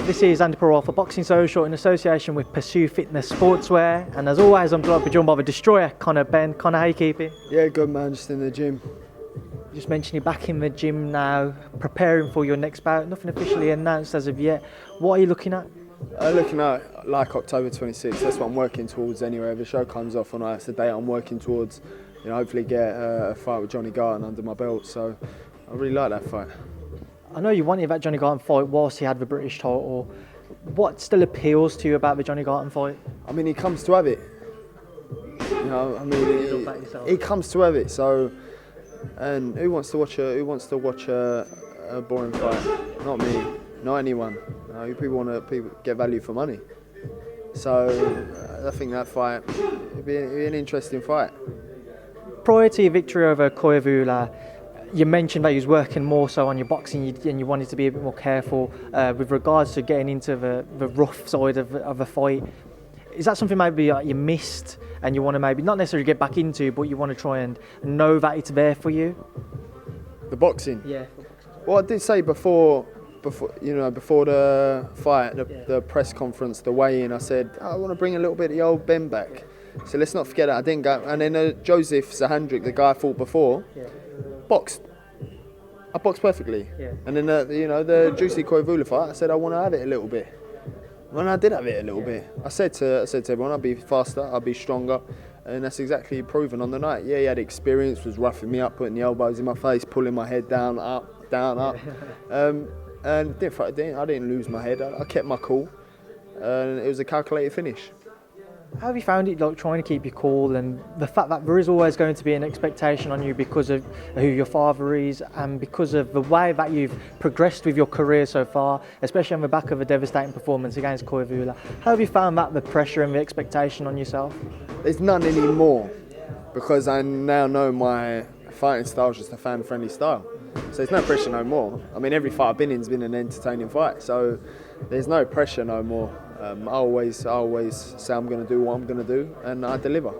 This is Andi Purewal for Boxing Social in association with Pursue Fitness Sportswear, and as always I'm delighted to be joined by the Destroyer, Conor Benn. Conor, how you keeping? Yeah, good man, just in the gym. You just mentioned you're back in the gym now, preparing for your next bout. Nothing officially announced as of yet. What are you looking at? Looking at like October 26th, that's what I'm working towards anyway. If the show comes off on that's the date I'm working towards. You know, hopefully get a fight with Johnny Garton under my belt, so I really like that fight. I know you wanted that Johnny Garton fight whilst he had the British title. What still appeals to you about the Johnny Garton fight? I mean, he comes to have it. You know, I mean, he comes to have it. So, and who wants to watch a boring fight? Not me, not anyone. People want to get value for money. So, I think that fight it'd be an interesting fight. Prior to your victory over Kovalev-Yarde, you mentioned that you was working more so on your boxing and you wanted to be a bit more careful with regards to getting into the rough side of a fight. Is that something maybe you missed and you want to maybe not necessarily get back into, but you want to try and know that it's there for you? The boxing? Yeah. Well, I did say before the fight, the press conference, the weigh-in, I said I want to bring a little bit of the old Ben back. So let's not forget that I didn't go. And then Joseph Zahandrick, the guy I fought before, boxed. I boxed perfectly. Yeah. And then the Juicy Kovalev fight, I said I want to have it a little bit. When I did have it a little bit, I said to everyone, I'll be faster, I'll be stronger, and that's exactly proven on the night. Yeah, he had experience, was roughing me up, putting the elbows in my face, pulling my head down, up. And I didn't lose my head. I kept my cool, and it was a calculated finish. How have you found it, like trying to keep your cool, and the fact that there is always going to be an expectation on you because of who your father is and because of the way that you've progressed with your career so far, especially on the back of a devastating performance against Kovalev-Yarde? How have you found that, the pressure and the expectation on yourself? There's none anymore because I now know my fighting style is just a fan-friendly style. So there's no pressure no more. I mean, every fight I've been in has been an entertaining fight, so there's no pressure no more. I always say I'm going to do what I'm going to do, and I deliver.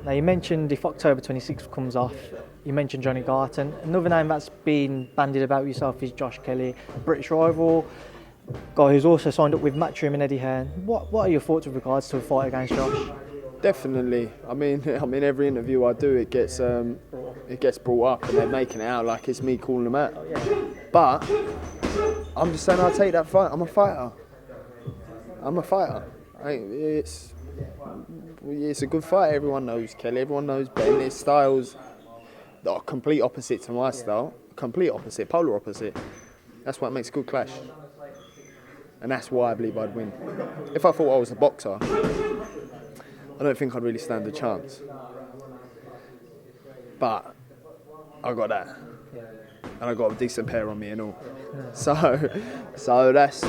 Now, you mentioned if October 26th comes off, you mentioned Johnny Garton. Another name that's been bandied about yourself is Josh Kelly, British rival, guy who's also signed up with Matchroom and Eddie Hearn. What are your thoughts with regards to a fight against Josh? Definitely. I mean, every interview I do, it gets brought up, and they're making it out like it's me calling them out. But I'm just saying I'll take that fight. I'm a fighter. It's a good fight. Everyone knows Kelly. Everyone knows Ben. His styles are complete opposite to my style. Complete opposite, polar opposite. That's what makes a good clash. And that's why I believe I'd win. If I thought I was a boxer, I don't think I'd really stand a chance. But I got that. And I got a decent pair on me and all. So that's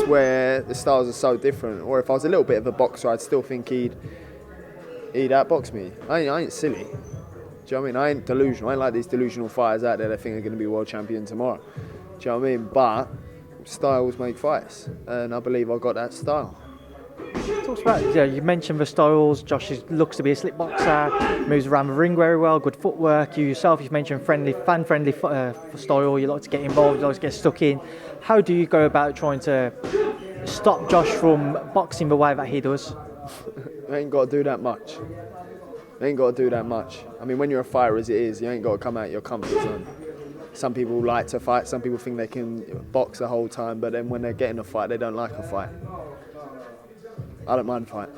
where the styles are so different. Or if I was a little bit of a boxer, I'd still think he'd outbox me. I ain't silly. Do you know what I mean? I ain't delusional. I ain't like these delusional fighters out there that think they're going to be world champion tomorrow. Do you know what I mean? But styles make fights, and I believe I got that style. Talks about, you mentioned the styles. Josh looks to be a slick boxer, moves around the ring very well, good footwork. You yourself, you've mentioned fan-friendly style. You like to get involved, you like to get stuck in. How do you go about trying to stop Josh from boxing the way that he does? You ain't got to do that much. I mean, when you're a fighter as it is, you ain't got to come out your comfort zone. Some people like to fight, some people think they can box the whole time, but then when they get in a fight, they don't like a fight. I don't mind a fight.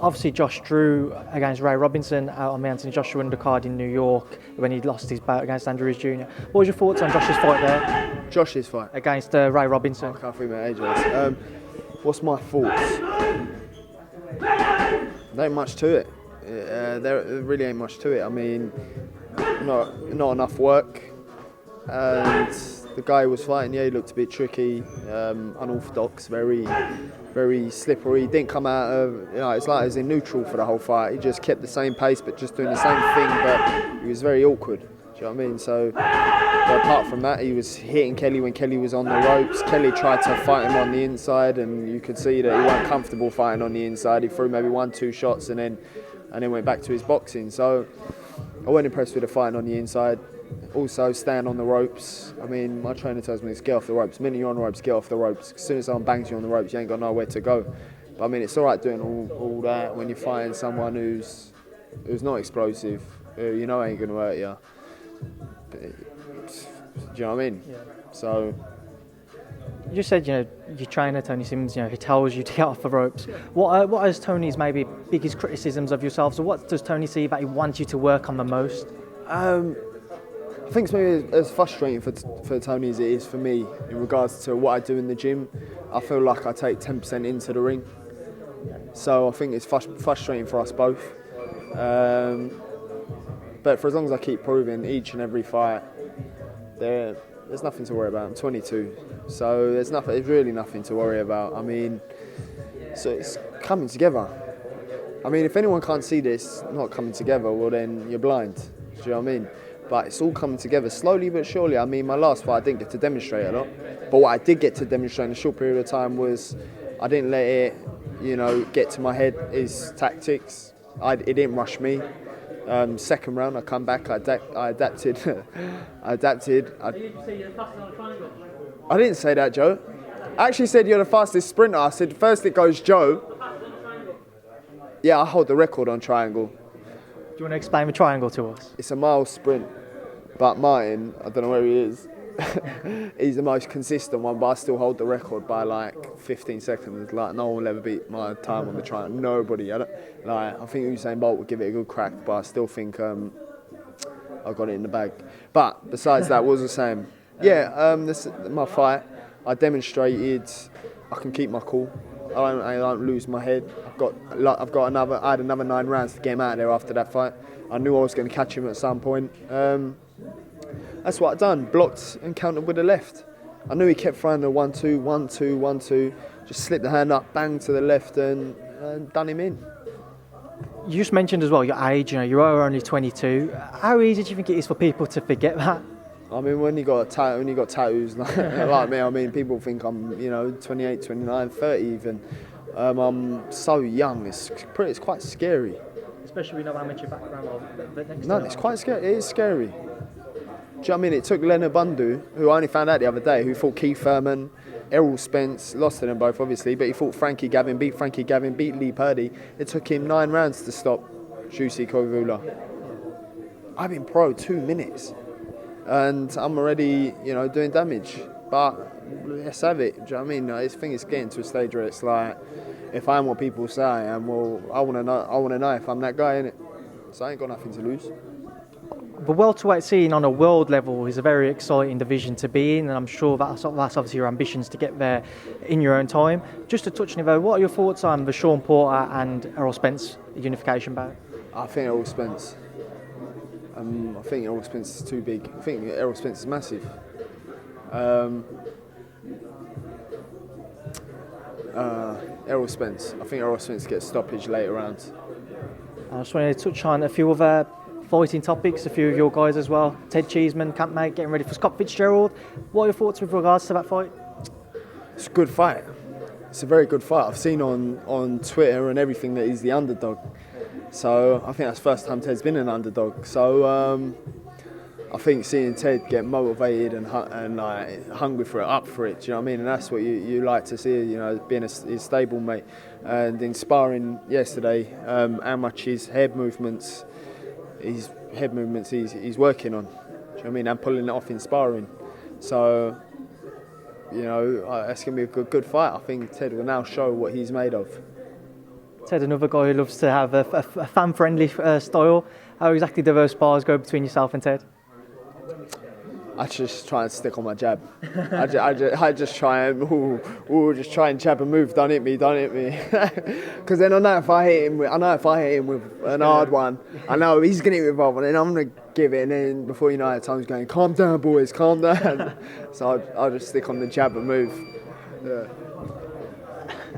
Obviously, Josh drew against Ray Robinson out on the Anthony Joshua undercard in New York when he lost his bout against Andi Ruiz-Joshua. What was your thoughts on Josh's fight there? Josh's fight? Against Ray Robinson. I can't think my age was. What's my thoughts? There ain't much to it. There really ain't much to it. I mean, not enough work. And the guy who was fighting, he looked a bit tricky, unorthodox, very slippery. He didn't come out of, it's like he was in neutral for the whole fight. He just kept the same pace, but just doing the same thing, but he was very awkward. Do you know what I mean? So, but apart from that, he was hitting Kelly when Kelly was on the ropes. Kelly tried to fight him on the inside, and you could see that he wasn't comfortable fighting on the inside. He threw maybe 1-2 shots and then went back to his boxing. So I wasn't impressed with the fighting on the inside. Also, stand on the ropes. I mean, my trainer tells me to get off the ropes. The minute you're on the ropes, get off the ropes. As soon as someone bangs you on the ropes, you ain't got nowhere to go. But I mean, it's all right doing all that when you're fighting someone who's not explosive, who you know ain't going to hurt you. But, do you know what I mean? Yeah. So... You just said, your trainer, Tony Simmons, he tells you to get off the ropes. What is Tony's maybe biggest criticisms of yourself? So what does Tony see that he wants you to work on the most? I think it's maybe as frustrating for Tony as it is for me in regards to what I do in the gym. I feel like I take 10% into the ring. So I think it's frustrating for us both. But for as long as I keep proving each and every fight, there's nothing to worry about. I'm 22, so there's really nothing to worry about. I mean, so it's coming together. I mean, if anyone can't see this not coming together, well then you're blind. Do you know what I mean? But it's all coming together slowly but surely. I mean, my last fight I didn't get to demonstrate a lot, but what I did get to demonstrate in a short period of time was I didn't let it, get to my head. Is tactics. It didn't rush me. Second round, I come back. I adapted. I adapted. I didn't say that, Joe. I actually said you're the fastest sprinter. I said first it goes Joe. Yeah, I hold the record on triangle. Do you want to explain the triangle to us? It's a mile sprint, but Martin, I don't know where he is. He's the most consistent one, but I still hold the record by like 15 seconds. Like no one will ever beat my time on the triangle. Nobody. I think Usain Bolt would give it a good crack, but I still think I got it in the bag. But besides that, what was the same? Yeah, this my fight. I demonstrated I can keep my cool. I don't lose my head. I had another 9 rounds to get him out of there after that fight. I knew I was going to catch him at some point. That's what I done. Blocked and countered with the left. I knew he kept throwing the 1-2, 1-2, 1-2. Just slipped the hand up, bang to the left, and done him in. You just mentioned as well your age. You are only 22. How easy do you think it is for people to forget that? I mean, when you got tattoos like me, I mean, people think I'm 28, 29, 30 even. I'm so young. It's quite scary. Especially when you know how much your background was. No, it's quite scary. It is scary. Do you know what I mean? It took Leonard Bundu, who I only found out the other day, who fought Keith Thurman, Errol Spence, lost to them both obviously, but he fought Frankie Gavin, beat Lee Purdy. It took him 9 rounds to stop Juicy Kovalev-Yarde. I've been pro 2 minutes and I'm already, doing damage. But let's have it. Do you know what I mean? This thing is getting to a stage where it's like, if I am what people say I am, well, I want to know if I'm that guy, innit? So I ain't got nothing to lose. The welterweight scene on a world level is a very exciting division to be in, and I'm sure that's obviously your ambitions to get there in your own time. Just to touch on it though, what are your thoughts on the Sean Porter and Errol Spence unification bout? I think Errol Spence. I think Errol Spence is too big. I think Errol Spence is massive. Errol Spence. I think Errol Spence gets stoppage later rounds. I just wanted to touch on a few other fighting topics, a few of your guys as well. Ted Cheeseman, campmate, getting ready for Scott Fitzgerald. What are your thoughts with regards to that fight? It's a good fight. It's a very good fight. I've seen on Twitter and everything that he's the underdog. So I think that's the first time Ted's been an underdog. So I think seeing Ted get motivated and like hungry for it, up for it, do you know what I mean? And that's what you like to see, being his stable mate. And in sparring yesterday, how much his head movements he's working on. Do you know what I mean? And pulling it off in sparring. So, that's going to be a good fight. I think Ted will now show what he's made of. Ted, another guy who loves to have a fan-friendly style. How exactly do those spars go between yourself and Ted? I just try and stick on my jab. I just try and jab and move. Don't hit me. Because then I know if I hit him with an hard one, I know he's gonna hit me with one, and then I'm gonna give it. And then before you know it, time's going. Calm down, boys. Calm down. So I'll just stick on the jab and move. Yeah.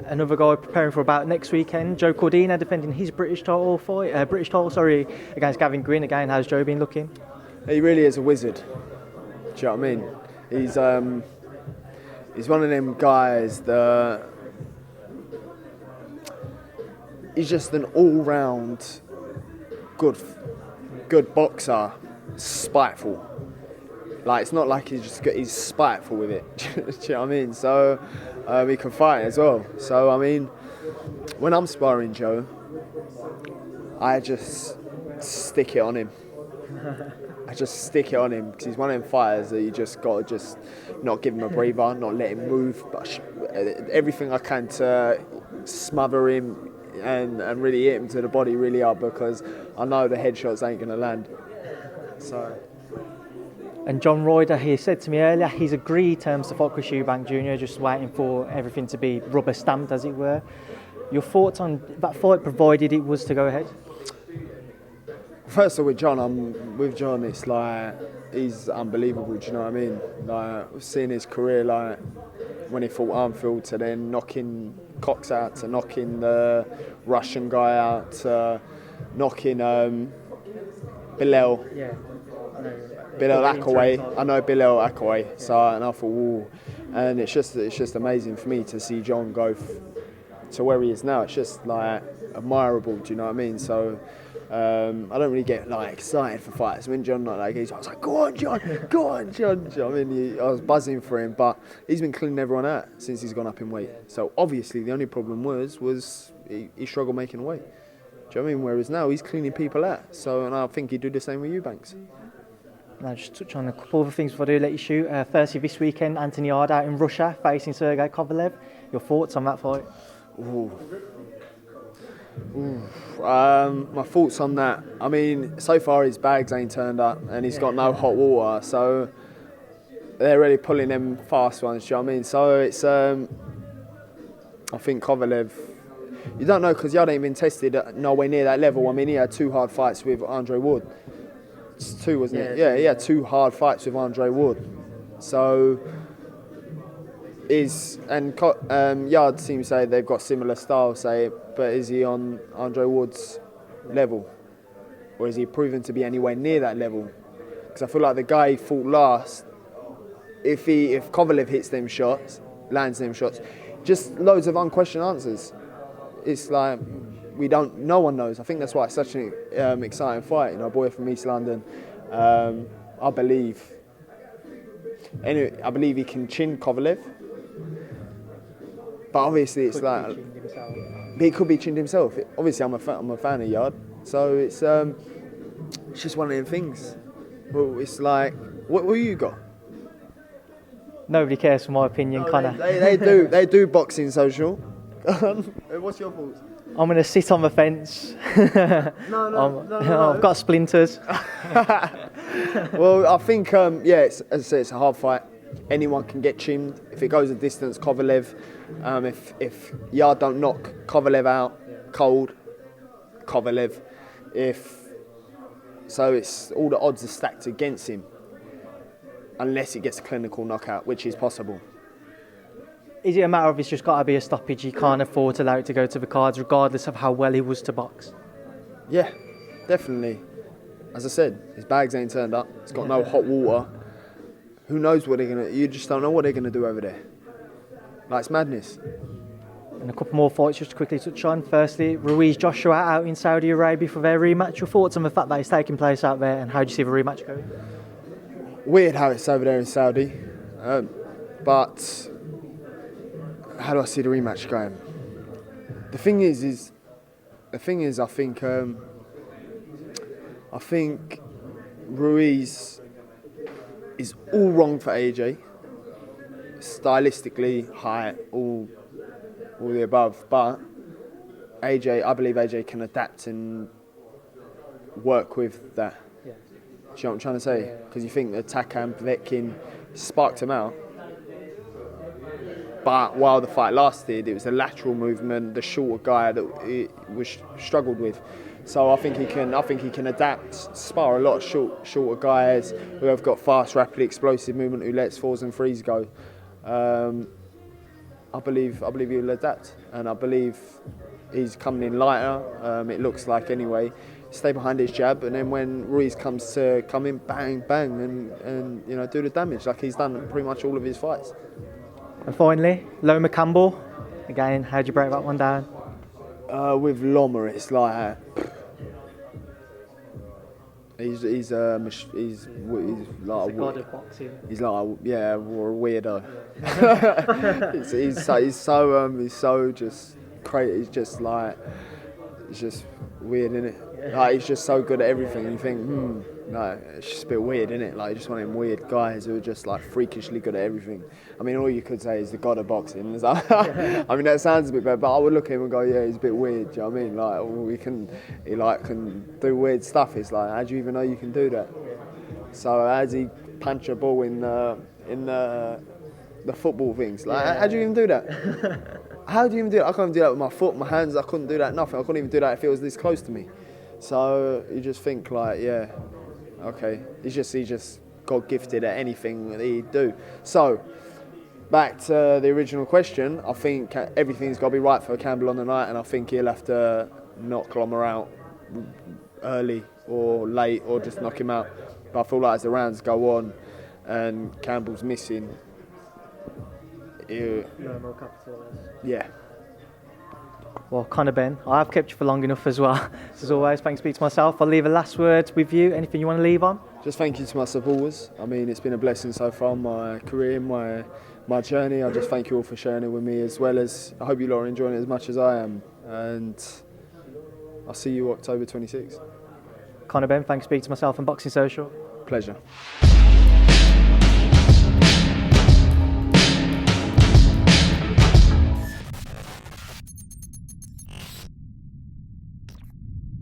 Another guy preparing for about next weekend, Joe Cordina defending his British title against Gavin Green. Again, how's Joe been looking? He really is a wizard. Do you know what I mean? He's one of them guys that he's just an all-round good boxer, spiteful. Like, it's not like he's spiteful with it. Do you know what I mean? So he can fight as well. So I mean, when I'm sparring Joe, I just stick it on him. I just stick it on him because he's one of them fighters that you just got to just not give him a breather, not let him move, but everything I can to smother him and really hit him to the body really hard, because I know the headshots ain't going to land. So. And John Ryder, he said to me earlier, he's agreed terms to fight Chris Eubank Jr., just waiting for everything to be rubber stamped, as it were. Your thoughts on that fight, provided it was to go ahead? First of all, with John, it's like, he's unbelievable, do you know what I mean? Like, seeing his career, like, when he fought Armfield, to then knocking Cox out, to knocking the Russian guy out, to knocking Bilal. Yeah. Bilal Akaway. I know Bilal Akaway. So, and I thought, ooh. And it's just amazing for me to see John go to where he is now. It's just like admirable, do you know what I mean? So I don't really get like excited for fights. When John I was like, go on John. Do you know what I mean? I was buzzing for him, but he's been cleaning everyone out since he's gone up in weight. So obviously the only problem was he struggled making weight. Do you know what I mean? Whereas now he's cleaning people out. So, and I think he'd do the same with Eubanks. Now, just touch on a couple of things before I do let you shoot. Firstly, this weekend, Anthony Yarde out in Russia facing Sergey Kovalev. Your thoughts on that fight? My thoughts on that. I mean, so far his bags ain't turned up and he's got no hot water, so they're really pulling them fast ones. Do you know what I mean? So it's, I think Kovalev. You don't know because Yarde ain't been tested at nowhere near that level. I mean, he had 2 hard fights with Andre Ward. It's 2, wasn't it? Yeah, he had 2 hard fights with Andre Ward. So Yarde seems to say they've got similar styles, but is he on Andre Ward's level, or is he proven to be anywhere near that level? Because I feel like the guy he fought last, if Kovalev hits them shots, lands them shots, just loads of unquestioned answers. It's like no one knows. I think that's why it's such an exciting fight. You know, a boy from East London. I believe he can chin Kovalev. But obviously it's like he could be chinned himself. Obviously I'm a fan of Yarde, so it's just one of them things. Well, it's like, what you got? Nobody cares for my opinion, Conor. They do boxing social. What's your thoughts? I'm going to sit on the fence. No. I've got splinters. Well, I think, as I say, it's a hard fight. Anyone can get chinned. If it goes a distance, Kovalev. If Yarde don't knock Kovalev out cold, Kovalev. So it's all the odds are stacked against him, unless he gets a clinical knockout, which is possible. Is it a matter of it's just got to be a stoppage? He can't afford to allow it to go to the cards, regardless of how well he was to box. Yeah, definitely. As I said, his bags ain't turned up. He's got no hot water. Who knows what they're gonna? You just don't know what they're gonna do over there. Like, it's madness. And a couple more fights just to quickly touch on. Firstly, Ruiz-Joshua out in Saudi Arabia for their rematch. Your thoughts on the fact that it's taking place out there, and how do you see the rematch going? Weird how it's over there in Saudi, but how do I see the rematch going? The thing is, I think Ruiz is all wrong for AJ. Stylistically, height, all the above, but I believe AJ can adapt and work with that. Yeah. Do you know what I'm trying to say? Because you think that Takam Povetkin sparked him out, but while the fight lasted, it was the lateral movement, the shorter guy that he was struggled with. So I think he can adapt, spar a lot of shorter guys who have got fast, rapid, explosive movement, who lets 4s and 3s go. I believe he will adapt, and I believe he's coming in lighter. It looks like anyway. Stay behind his jab, and then when Ruiz comes to come in, bang, bang, and do the damage like he's done pretty much all of his fights. And finally, Loma Campbell. Again, how do you break that one down? With Loma, it's like He's He's like a god of boxing. he's like a weirdo. he's so just crazy. He's just like it's just weird, isn't it? Yeah. Like he's just so good at everything. And you think, no, it's just a bit weird, isn't it? Like you just want them weird guys who are just like freakishly good at everything. I mean, all you could say is the god of boxing. It's like, I mean, that sounds a bit bad, but I would look at him and go, yeah, he's a bit weird. Do you know what I mean? Like he can do weird stuff. It's like, how do you even know you can do that? So how does he punch a ball in the football things? Like, how do you even do that? How do you even do that? I can't even do that with my foot, my hands. I couldn't do that. Nothing. I couldn't even do that if it was this close to me. So you just think like, yeah, okay. He's just got gifted at anything that he'd do. So back to the original question. I think everything's got to be right for Campbell on the night, and I think he'll have to knock Loma out early or late, or just knock him out. But I feel like as the rounds go on, and Campbell's missing. Yeah. Well, Conor Benn, I have kept you for long enough as well. As always, thanks to speak to myself. I'll leave a last word with you. Anything you want to leave on? Just thank you to my supporters. I mean, it's been a blessing so far, my career, my journey. I just thank you all for sharing it with me, as well as I hope you lot are enjoying it as much as I am. And I'll see you October 26th. Conor Benn, thanks for speaking to myself on Boxing Social. Pleasure.